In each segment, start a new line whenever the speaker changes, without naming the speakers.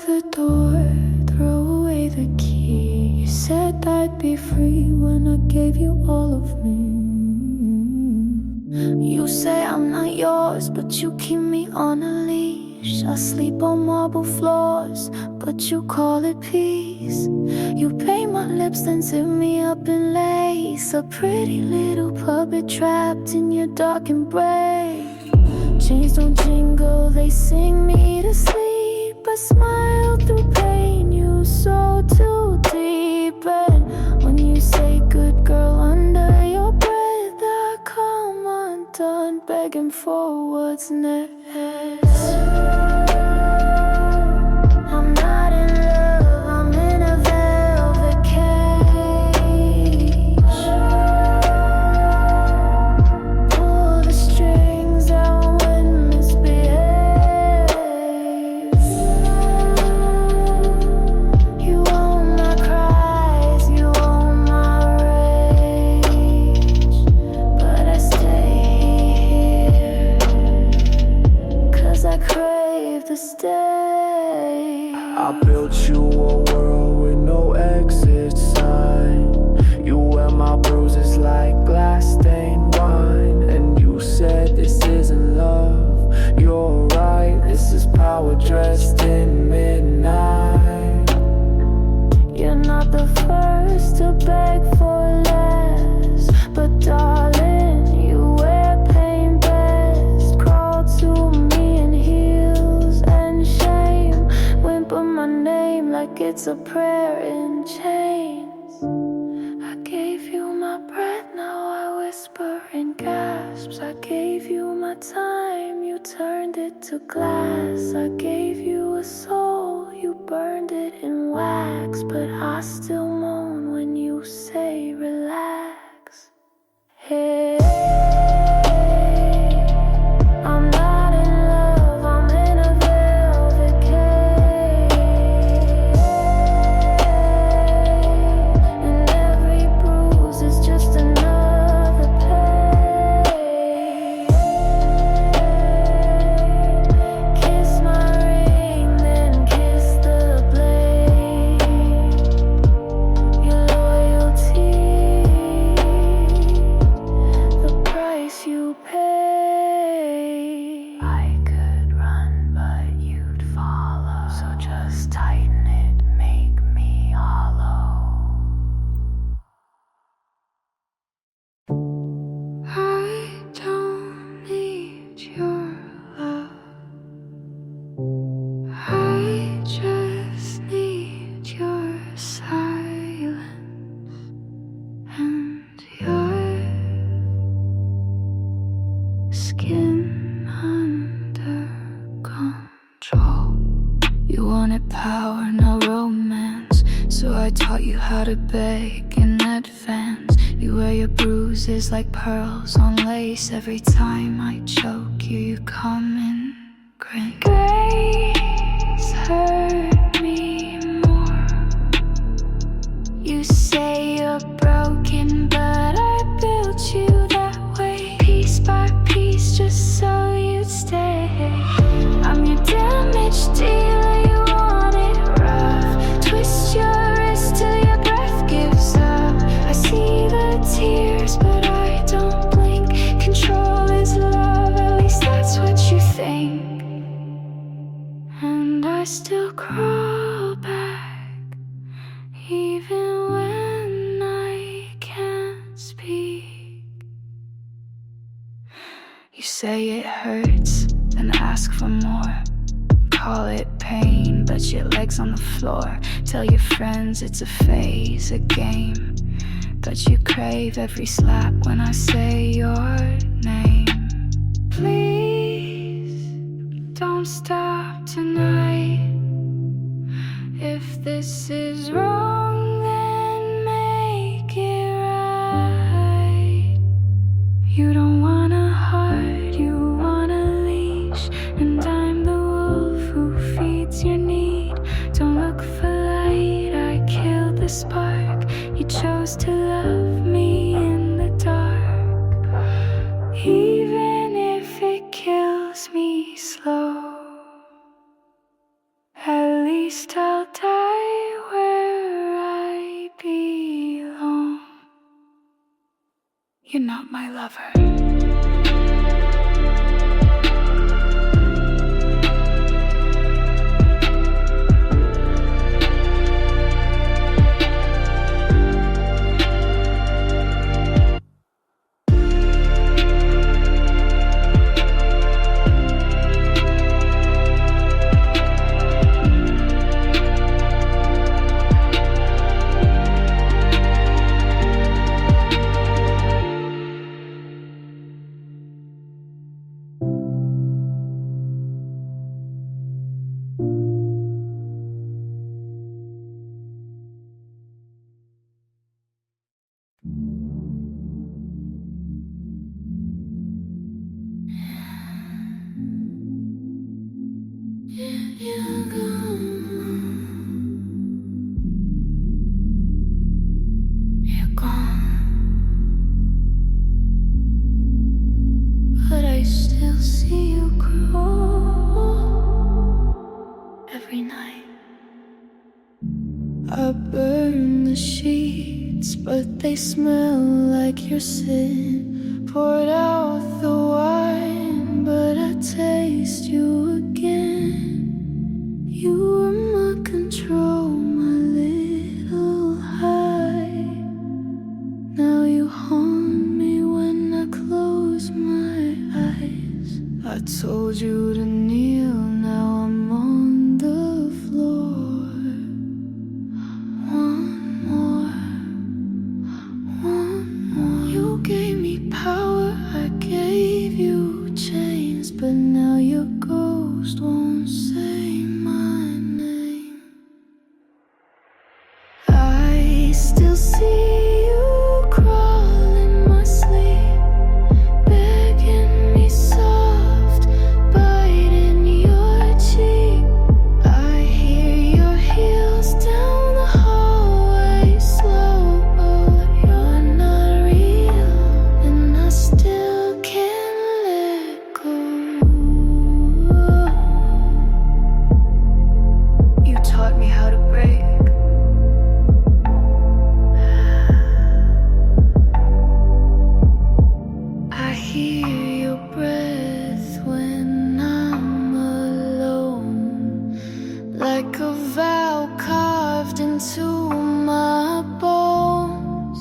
the door, throw away the key. You said I'd be free when I gave you all of me. You say I'm not yours, but you keep me on a leash. I sleep on marble floors, but you call it peace. You paint my lips, then zip me up in lace. A pretty little puppet trapped in your dark embrace. Chains don't jingle, they sing me to sleep. I smile through pain, you so too deep. And when you say good girl under your breath, I come undone, begging for what's next. I'm not in love, I'm in a velvet cage. Pull the strings out when misbehave. You own my cries, you own my rage. But I stay here, 'cause I crave to stay.
I built you a world with no exit sign. You wear my bruises like glass-stained wine. And you said this isn't love. You're right, this is power dressed in midnight.
You're not the first to beg for less, but darling, you wear pain best. Crawl to me in heels and shame. Whimper my name like it's a prayer in chains. I gave you my breath, now I whisper in gasps. I gave you my time, you turned it to glass. I gave you a soul, you burned it in wax. But I still moan when you say relax. Hey, I'm not in love, I'm in a velvet cage. And every bruise is just another page. Kiss my ring, then kiss the blade. Your loyalty, the price you pay. I could run, but you'd follow. So just tighten it, make me hollow. I don't need your love. I just need your silence and your skin under control. You wanted power, no romance, so I taught you how to beg in advance. You wear your bruises like pearls on lace. Every time I choke you, you come and grin. Grace hurt me more. You say you're broken, but I built you that way, piece by piece, just so you'd stay. I'm your damage dealer, you want it rough. Twist your wrist till your breath gives up. I see the tears, but I don't blink. Control is love, at least that's what you think. And I still crawl back, even when I can't speak. You say it hurts, then ask for more. Call it pain, but your legs on the floor. Tell your friends it's a phase, a game. But you crave every slap when I say your name. Please don't stop tonight. If this is wrong, then make it right. You don't want a heart, you want a leash. And I'm the wolf who feeds your need. Don't look for light, I killed the spark. You chose to love me in the dark. Even if it kills me slow, at least You're not my lover. You're gone, but I still see you grow every night. I burn the sheets, but they smell like your sin. Poured out the wine, but I taste you again. You were my control, my little high. Now you haunt me when I close my eyes. I told you to kneel, now I'm on the floor. One more. You gave me power, I gave you chains, but now your ghost won't say my name. I still see you crawl in my sleep, begging me soft, biting your cheek. I hear your heels down the hallway slow, but you're not real, and I still can't let go. You taught me how to break. I hear your breath when I'm alone, like a vow carved into my bones.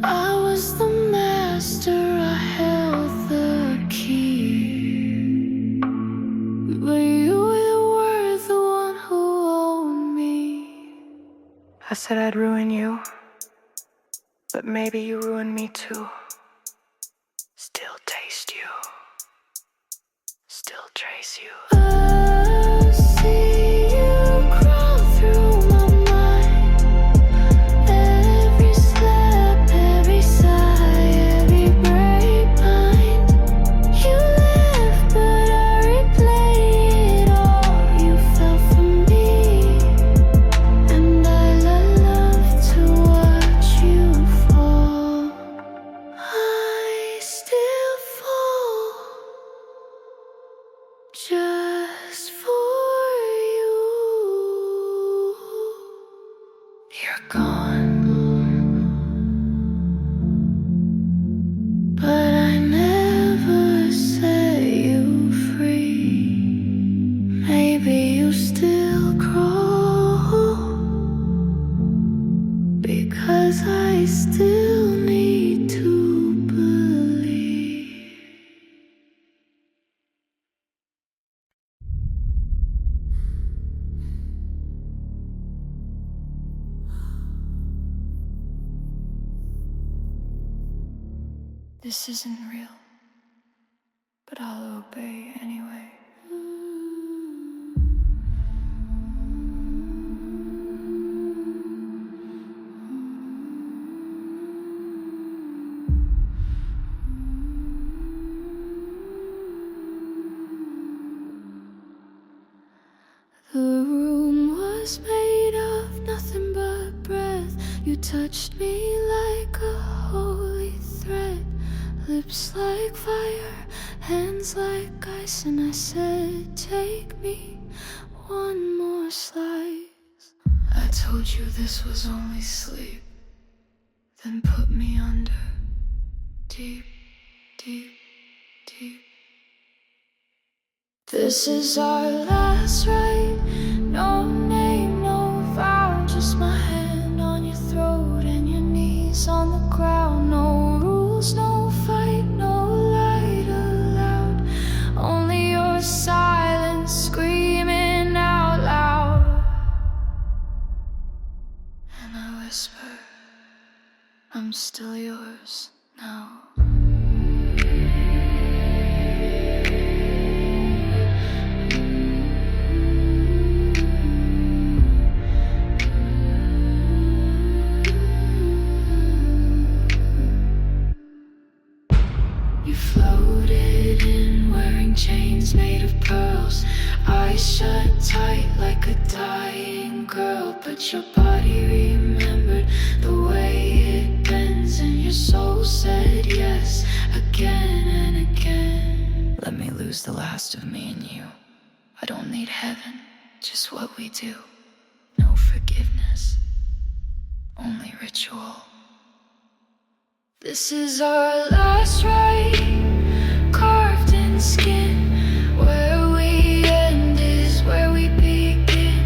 I was the master, I held the key, but you were the one who owned me. I said I'd ruin you, but maybe you ruined me too. Still taste you, still trace you. I see you crawl through my mind. Every step, every sigh, every break mind. You left, but I replay it all. You fell for me, and I love to watch you fall. I still fall just for you. You're gone, but I never set you free. Maybe you still crawl, because I still need to believe. This isn't real, but I'll obey anyway. The room was made of nothing but breath. You touched me like a holy thread. Lips like fire, hands like ice, and I said, take me one more slice. I told you this was only sleep, then put me under deep, deep, deep. This is our last rite. No name, no vow, just my hand on your throat and your knees on the ground. No rules, no fight, no light allowed. Only your silence screaming out loud. And I whisper, I'm still yours now. You floated in wearing chains made of pearls, eyes shut tight like a dying girl. But your body remembered the way it bends, and your soul said yes again and again. Let me lose the last of me and you. I don't need heaven, just what we do. No forgiveness, only ritual. This is our last rite, carved in skin. Where we end is where we begin.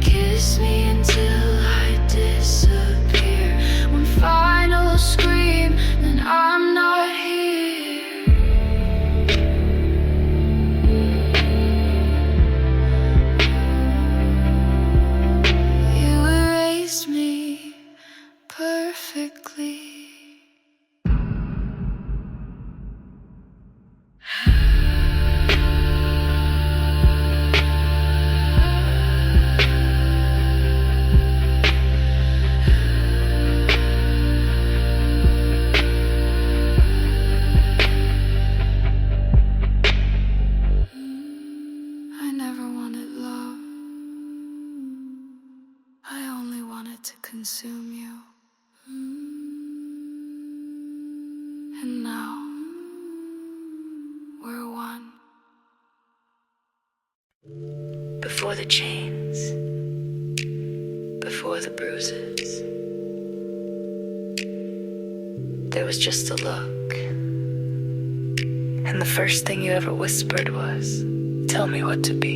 Kiss me until I disappear. One final scream, then I'm not here. You erased me perfectly. I never wanted love. I only wanted to consume you. And now, we're one. Before the chains, before the bruises, there was just a look. And the first thing you ever whispered was, tell me what to be.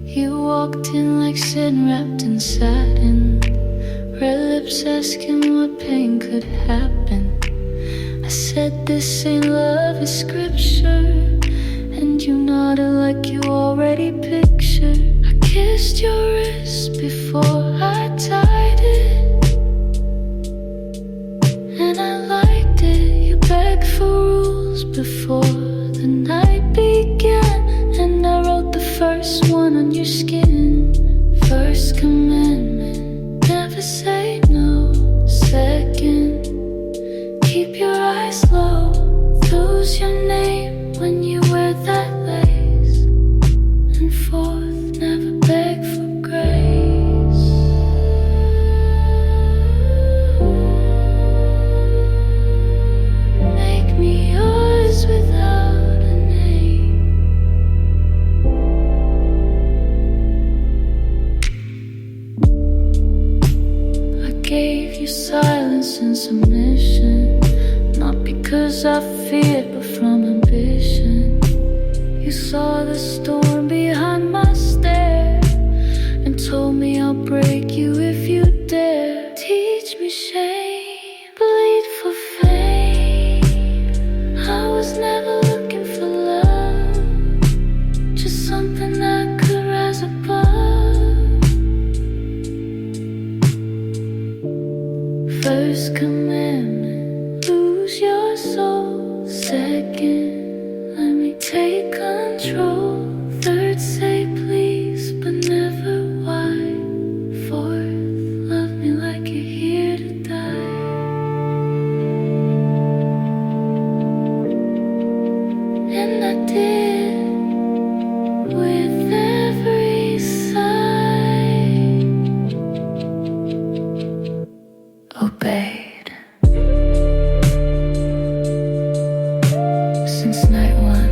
You walked in like sin wrapped in satin, red lips asking what pain could happen. I said this ain't love, it's scripture, and you nodded like you already pictured. I kissed your wrist before I tied it, and I liked it. You begged for rules before the night began, and I wrote the first one on your skin. First commandment, never say no. Second, keep your eyes low. Lose your name when you wear that lace. And fourth, never beg for grace. Make me yours without a name. I gave you silence and submission, not because I feared, but from ambition. You saw the storm behind my stare and told me I'll break you if you dare. Teach me shame, bleed for fame. I was never looking for love, just something I could rise above. First commandment, lose your soul. Second, let me take control. Third, say please, but never why. Fourth, love me like you're here to die. And I did, with every sigh, obeyed. Since night one,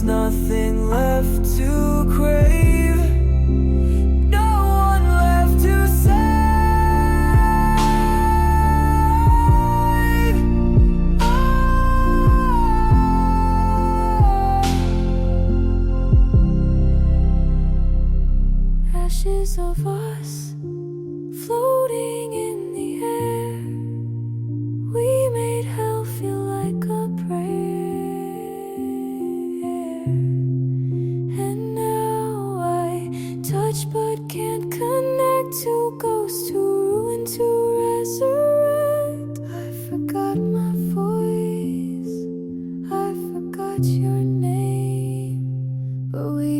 nothing left to crave, no one left to save.
Ashes of us floating in the air, we made hell feel like a prayer. And now I touch but can't connect, to ghost, to ruin, to resurrect. I forgot my voice, I forgot your name, but we